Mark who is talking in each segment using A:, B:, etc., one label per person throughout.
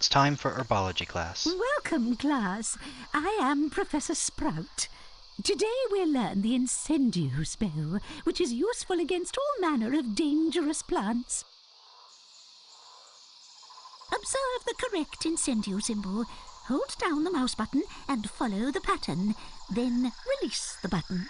A: It's time for Herbology class.
B: Welcome, class. I am Professor Sprout. Today we'll learn the Incendio spell, which is useful against all manner of dangerous plants. Observe the correct Incendio symbol. Hold down the mouse button and follow the pattern. Then release the button.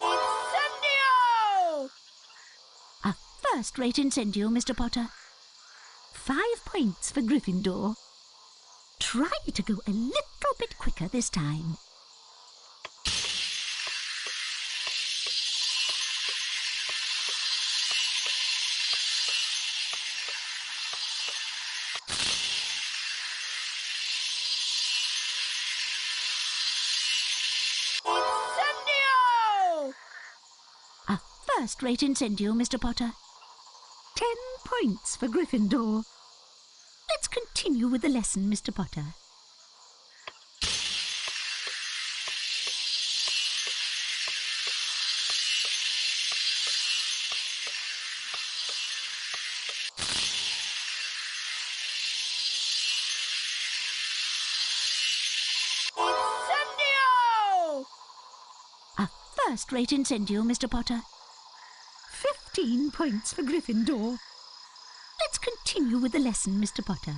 C: Incendio!
B: A first-rate Incendio, Mr. Potter. 5 points for Gryffindor. Try to go a little bit quicker this time.
C: Incendio!
B: A first-rate Incendio, Mr. Potter. 10 points for Gryffindor. Let's continue with the lesson, Mr. Potter.
C: Incendio!
B: A first-rate Incendio, Mr. Potter. 15 points for Gryffindor. Let's continue with the lesson, Mr. Potter.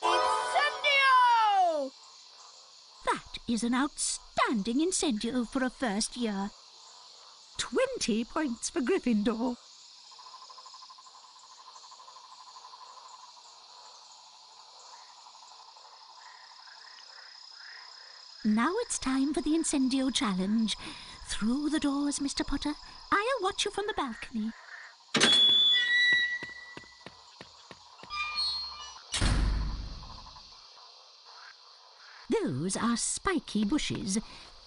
C: Incendio!
B: That is an outstanding Incendio for a first year. 20 points for Gryffindor. Now it's time for the Incendio challenge. Through the doors, Mr. Potter. I'll watch you from the balcony. Those are spiky bushes.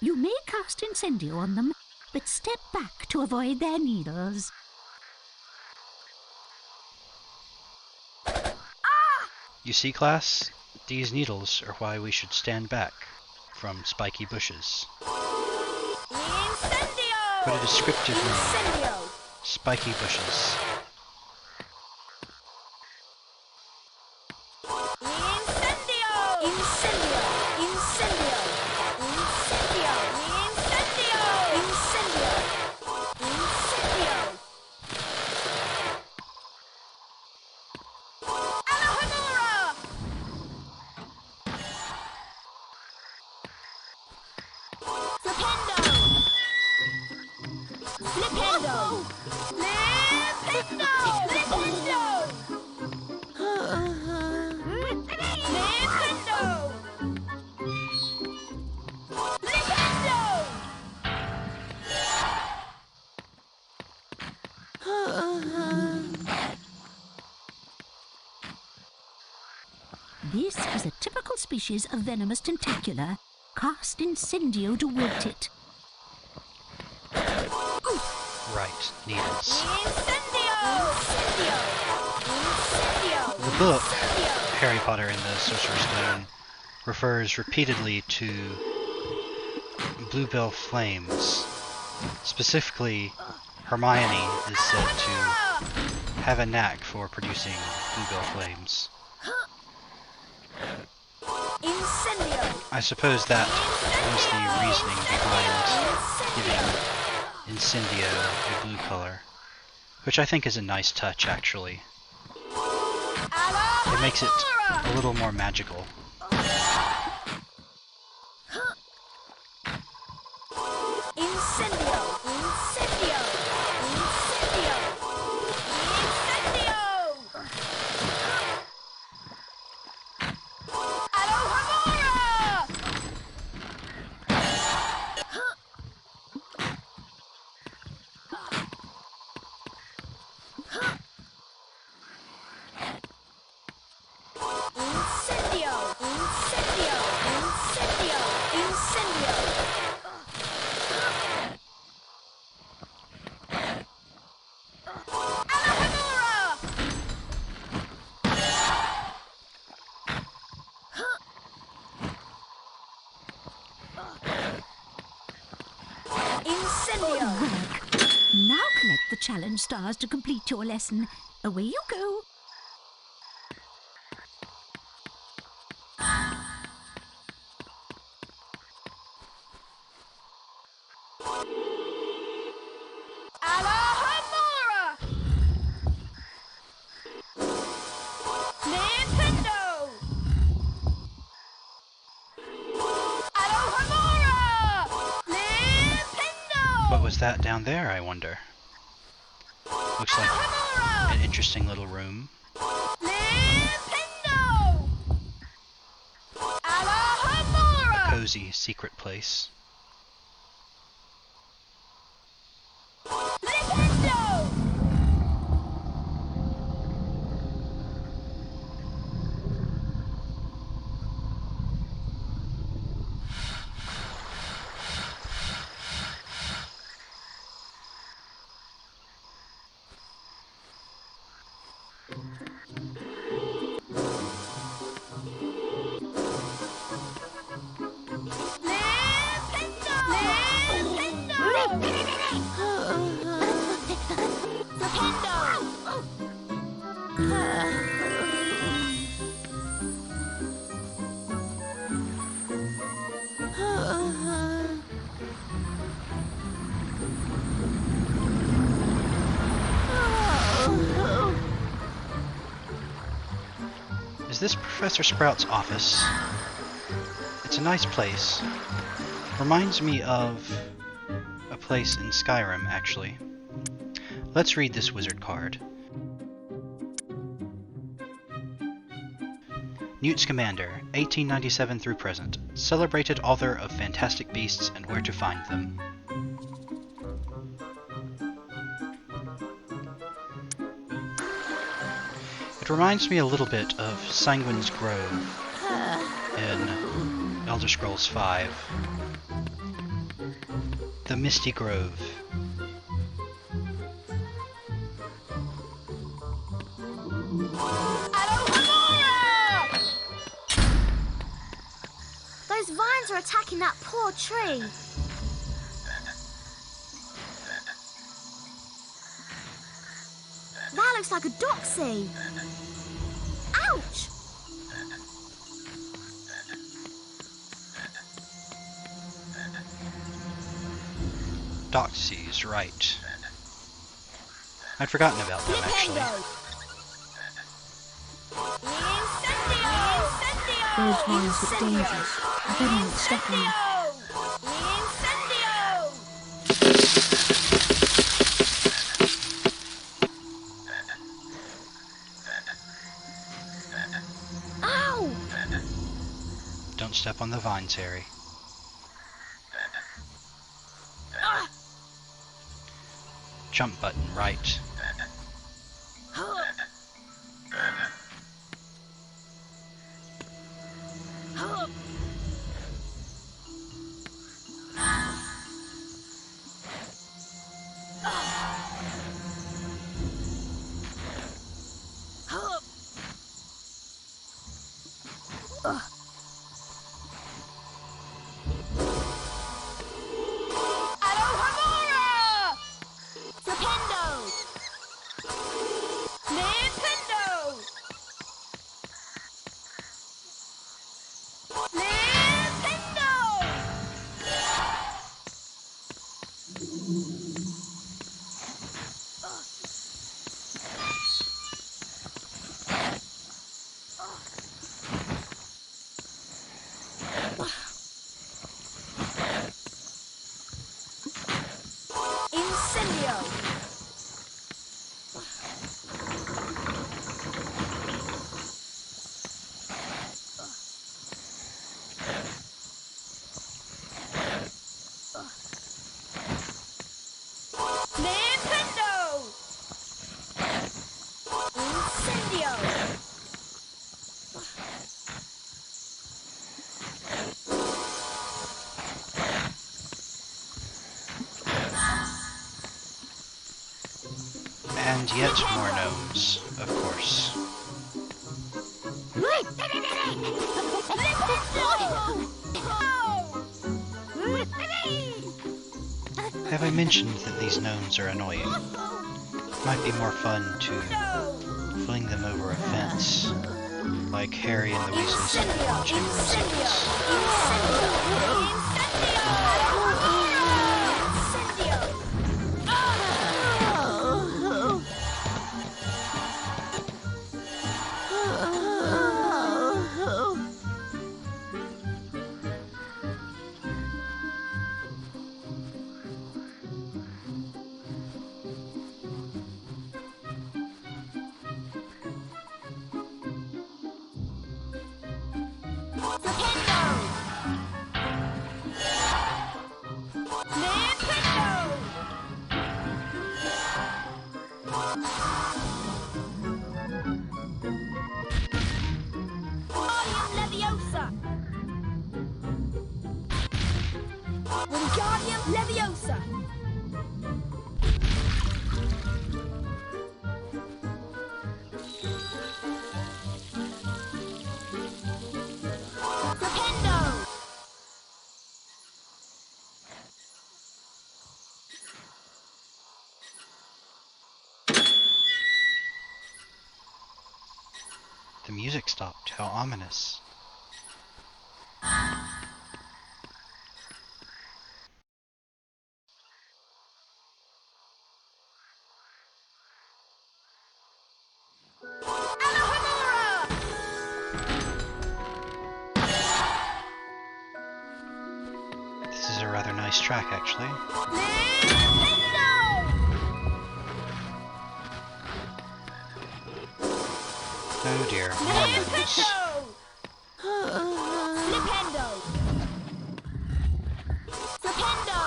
B: You may cast Incendio on them, but step back to avoid their needles.
A: You see, class? These needles are why we should stand back from spiky bushes.
C: Incendio!
A: Put a descriptive name.
C: Incendio!
A: Spiky bushes.
C: Incendio! Incendio! Incendio! Incendio! Incendio! Incendio! Incendio! Alahagora! Flipendo! Flipendo! Flipendo! Flipendo!
B: This is a typical species of venomous tentacula. Cast Incendio to wilt it.
A: Right, needles.
C: Incendio! Incendio! Incendio!
A: The book, Harry Potter and the Sorcerer's Stone, refers repeatedly to bluebell flames. Specifically, Hermione is said to have a knack for producing bluebell flames.
C: Incendio!
A: I suppose that was the reasoning behind giving Incendio a blue color, which I think is a nice touch, actually. It makes it a little more magical.
C: Incendio! Incendio! Incendio! Incendio! Alahagora!
B: challenge stars to complete your lesson. Away you go.
C: Alohomora! Nintendo! Alohomora! Nintendo!
A: What was that down there, I wonder? Looks like
C: Alohomora!
A: an interesting little room.
C: Nintendo! Alohomora!
A: Cozy secret place.
C: Nintendo!
A: Is this Professor Sprout's office? It's a nice place. Reminds me of a place in Skyrim, actually. Let's read this wizard card. Newt Scamander, 1897 through present. Celebrated author of fantastic beasts and where to find them. It reminds me a little bit of Sanguine's Grove in Elder Scrolls V. The Misty Grove.
C: Alohomora!
D: Those vines are attacking that poor tree. That looks like a doxy. Ouch!
A: Doxies, right. I'd forgotten about them, actually.
B: Those vines look dangerous. I don't know what's stopping them.
D: Ow!
A: Don't step on the vines, Harry. Jump button, right.
C: Alohomora! Nintendo! Nintendo! Nintendo! Incendio! Nintendo! Incendio!
A: And yet more gnomes, of course. Have I mentioned that these gnomes are annoying? Might be more fun to
C: No!
A: fling them over a fence, like Harry and the Weasleys did in Chamber of Secrets.
C: Wingardium Leviosa! Flipendo!
A: The music stopped. How ominous.
C: Alohomora!
A: This is a rather nice track, actually.
C: Nintendo!
A: Oh dear, more moons.
C: Flipendo! Flipendo!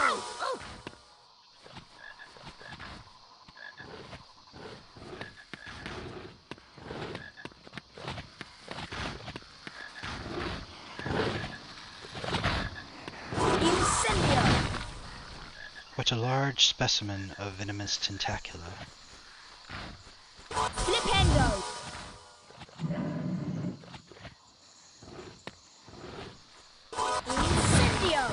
C: Incendio!
A: What a large specimen of venomous tentacula.
C: Flipendo! Incendio!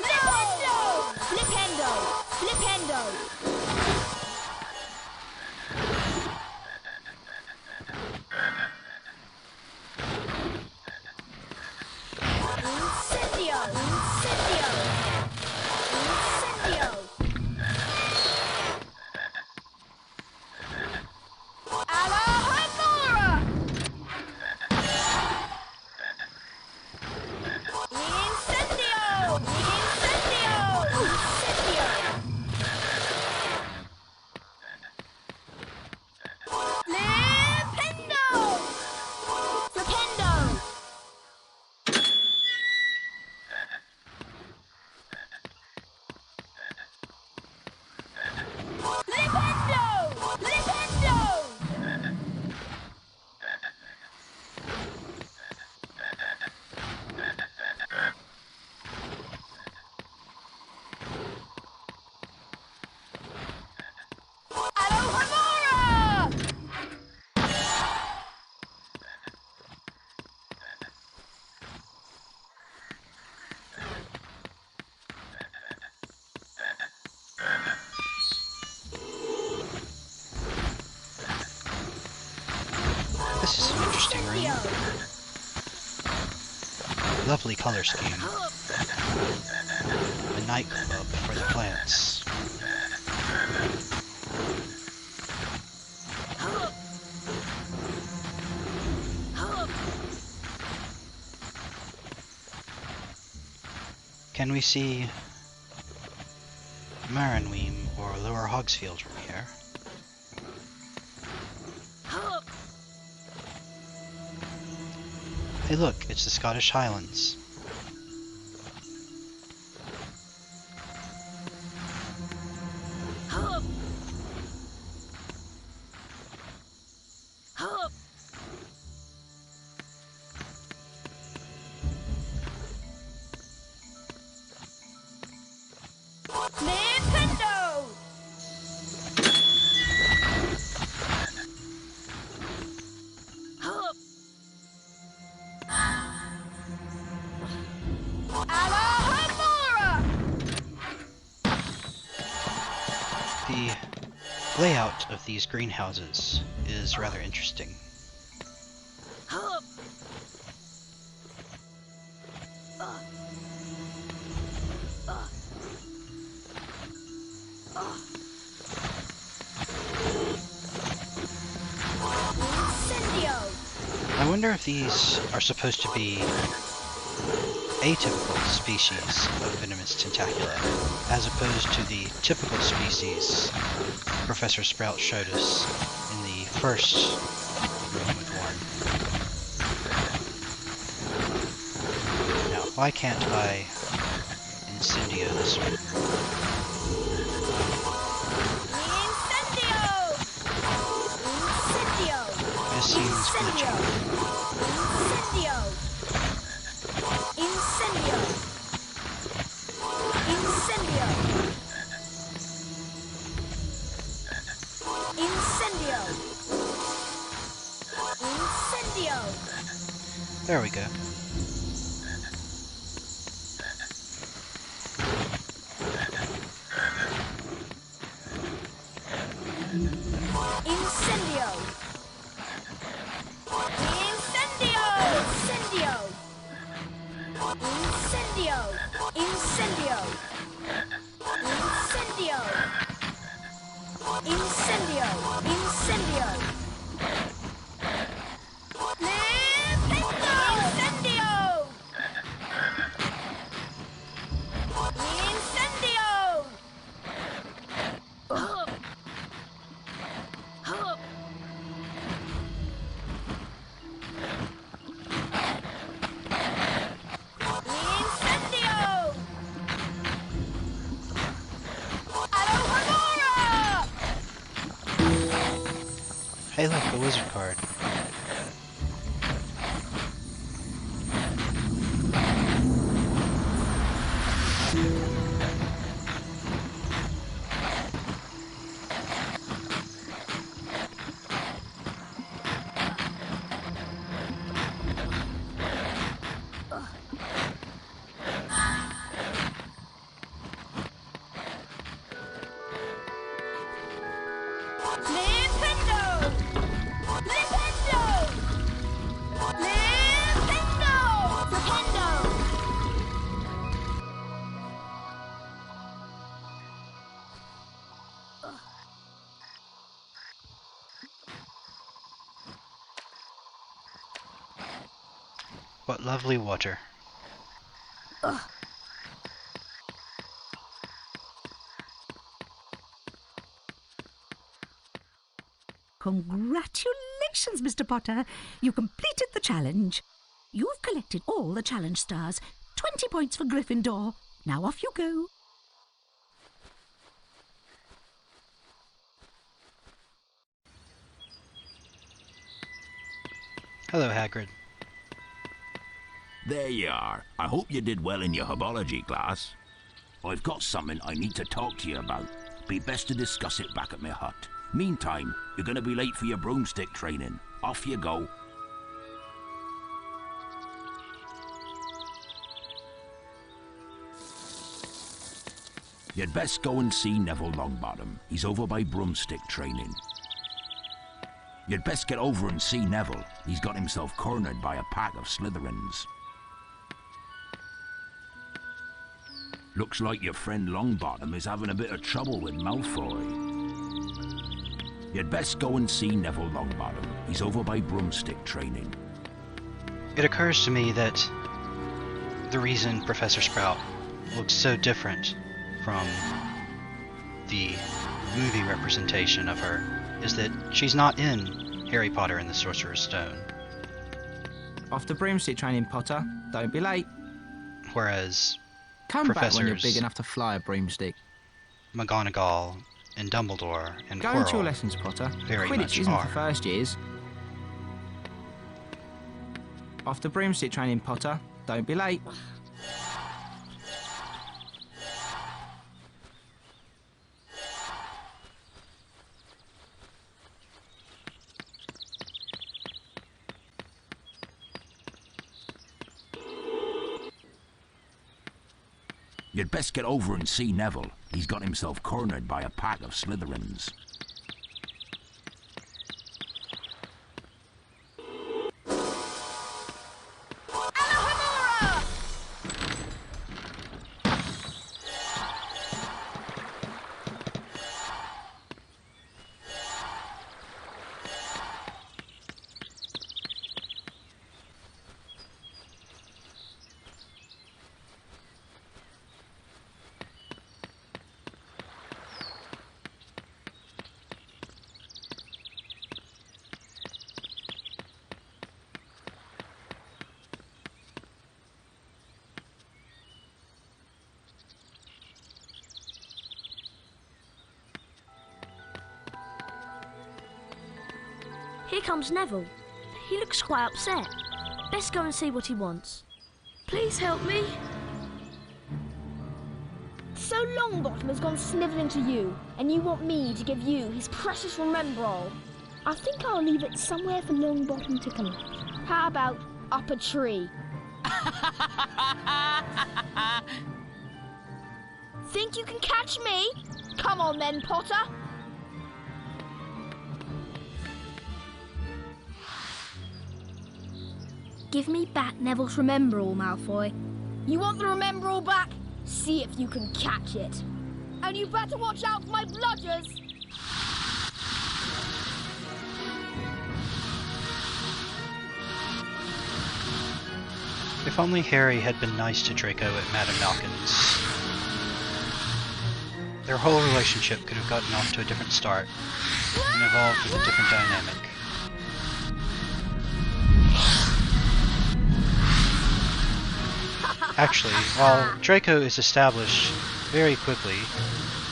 C: Flipendo! Flipendo! Flipendo! Incendio! Incendio! Incendio! Alohomora! Incendio! Incendio! Incendio! Flipendo! Flipendo! Flipendo! Flipendo! Alohomora!
A: This is an interesting room. Lovely color scheme. A nightclub for the plants. Can we see Maranweem or Lower Hogsfield from here? Hey look, it's the Scottish Highlands.
C: Nintendo! Alohomora!
A: The layout of these greenhouses is rather interesting.
C: Incendio!
A: I wonder if these are supposed to be atypical species of venomous tentacula, as opposed to the typical species Professor Sprout showed us in the first room with one. Now, why can't I incendio this one?
C: Incendio! Incendio!
A: This seems glitchy.
C: Incendio! Incendio! Incendio! Incendio! Incendio!
A: There we go.
C: Incendio! Incendio! Incendio! Incendio! Incendio! Incendio! Incendio! Nintendo! Incendio! Incendio! Incendio! Alohomora!
A: Hey look, the wizard card.
C: Nintendo! Nintendo! Nintendo! Nintendo!
A: What lovely water.
B: Congratulations, Mr. Potter. You completed the challenge. You've collected all the challenge stars. 20 points for Gryffindor. Now off you go.
A: Hello, Hagrid.
E: There you are. I hope you did well in your Herbology class. I've got something I need to talk to you about. Be best to discuss it back at my hut. Meantime, you're going to be late for your broomstick training. Off you go. You'd best go and see Neville Longbottom. He's over by broomstick training. You'd best get over and see Neville. He's got himself cornered by a pack of Slytherins. Looks like your friend Longbottom is having a bit of trouble with Malfoy. You'd best go and see Neville Longbottom. He's over by broomstick training.
A: It occurs to me that the reason Professor Sprout looks so different from the movie representation of her is that she's not in Harry Potter and the Sorcerer's Stone.
F: Off to broomstick training, Potter. Don't be late.
A: Whereas
F: Come back when you're
A: Professors
F: big enough to fly a broomstick.
A: McGonagall and Dumbledore and
F: Go into your
A: Quirrell
F: lessons, Potter.
A: very
F: Quidditch
A: much
F: isn't
A: are.
F: for first years. Off to broomstick training, Potter. Don't be late.
E: You'd best get over and see Neville. He's got himself cornered by a pack of Slytherins.
G: Here comes Neville. He looks quite upset. Best go and see what he wants. Please help me.
C: So Longbottom has gone Slytherin to you, and you want me to give you his precious Remembrall. I think I'll leave it somewhere for Longbottom to collect. How about up a tree? Think you can catch me? Come on then, Potter.
G: Give me back Neville's Remembrall, Malfoy.
C: You want the Remembrall back? See if you can catch it. And you better watch out for my bludgers.
A: If only Harry had been nice to Draco at Madame Malkin's, their whole relationship could have gotten off to a different start and evolved with a different dynamic. Actually, while Draco is established very quickly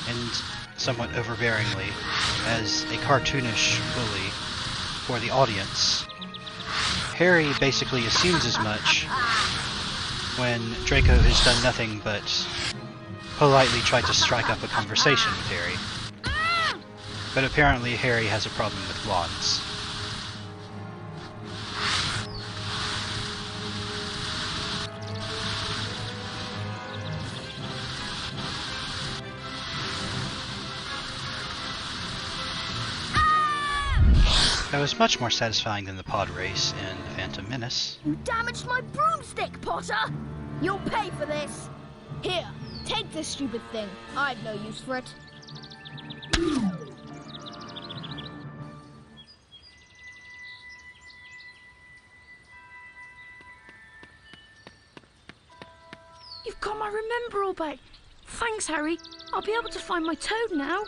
A: and somewhat overbearingly as a cartoonish bully for the audience, Harry basically assumes as much when Draco has done nothing but politely try to strike up a conversation with Harry. But apparently Harry has a problem with wands. That was much more satisfying than the pod race in The Phantom Menace.
C: You damaged my broomstick, Potter! You'll pay for this! Here, take this stupid thing. I've no use for it.
G: You've got my Remembrall back. Thanks, Harry. I'll be able to find my toad now.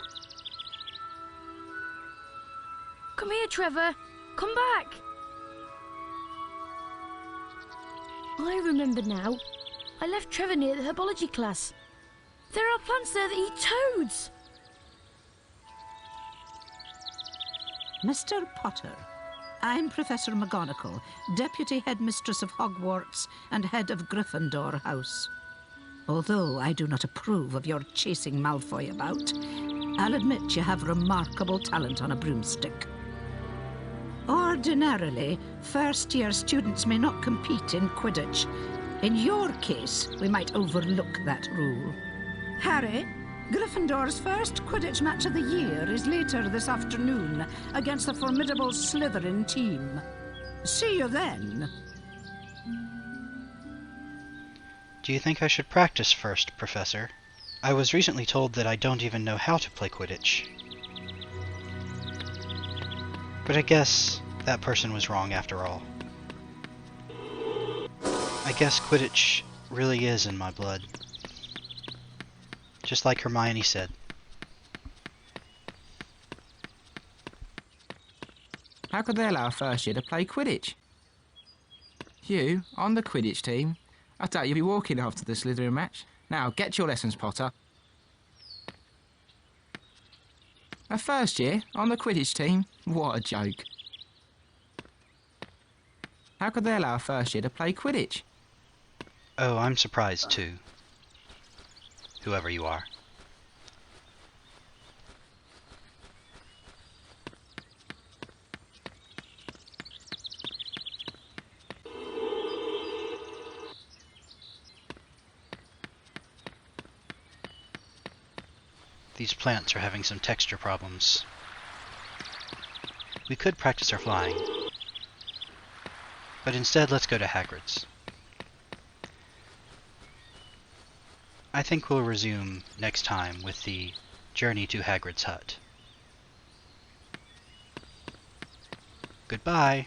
G: Come here, Trevor. Come back. I remember now. I left Trevor near the Herbology class. There are plants there that eat toads.
B: Mr. Potter, I'm Professor McGonagall, Deputy Headmistress of Hogwarts and Head of Gryffindor House. Although I do not approve of your chasing Malfoy about, I'll admit you have remarkable talent on a broomstick. Ordinarily, first-year students may not compete in Quidditch. In your case, we might overlook that rule. Harry, Gryffindor's first Quidditch match of the year is later this afternoon against the formidable Slytherin team. See you then.
A: Do you think I should practice first, Professor? I was recently told that I don't even know how to play Quidditch. But I guess that person was wrong after all. I guess Quidditch really is in my blood. Just like Hermione said.
F: How could they allow a first year to play Quidditch? You, on the Quidditch team? I doubt you'll be walking after the Slytherin match. Now, get your lessons, Potter. A first year on the Quidditch team? What a joke. How could they allow a first year to play Quidditch?
A: Oh, I'm surprised too. Whoever you are. These plants are having some texture problems. We could practice our flying. But instead, let's go to Hagrid's. I think we'll resume next time with the journey to Hagrid's hut. Goodbye!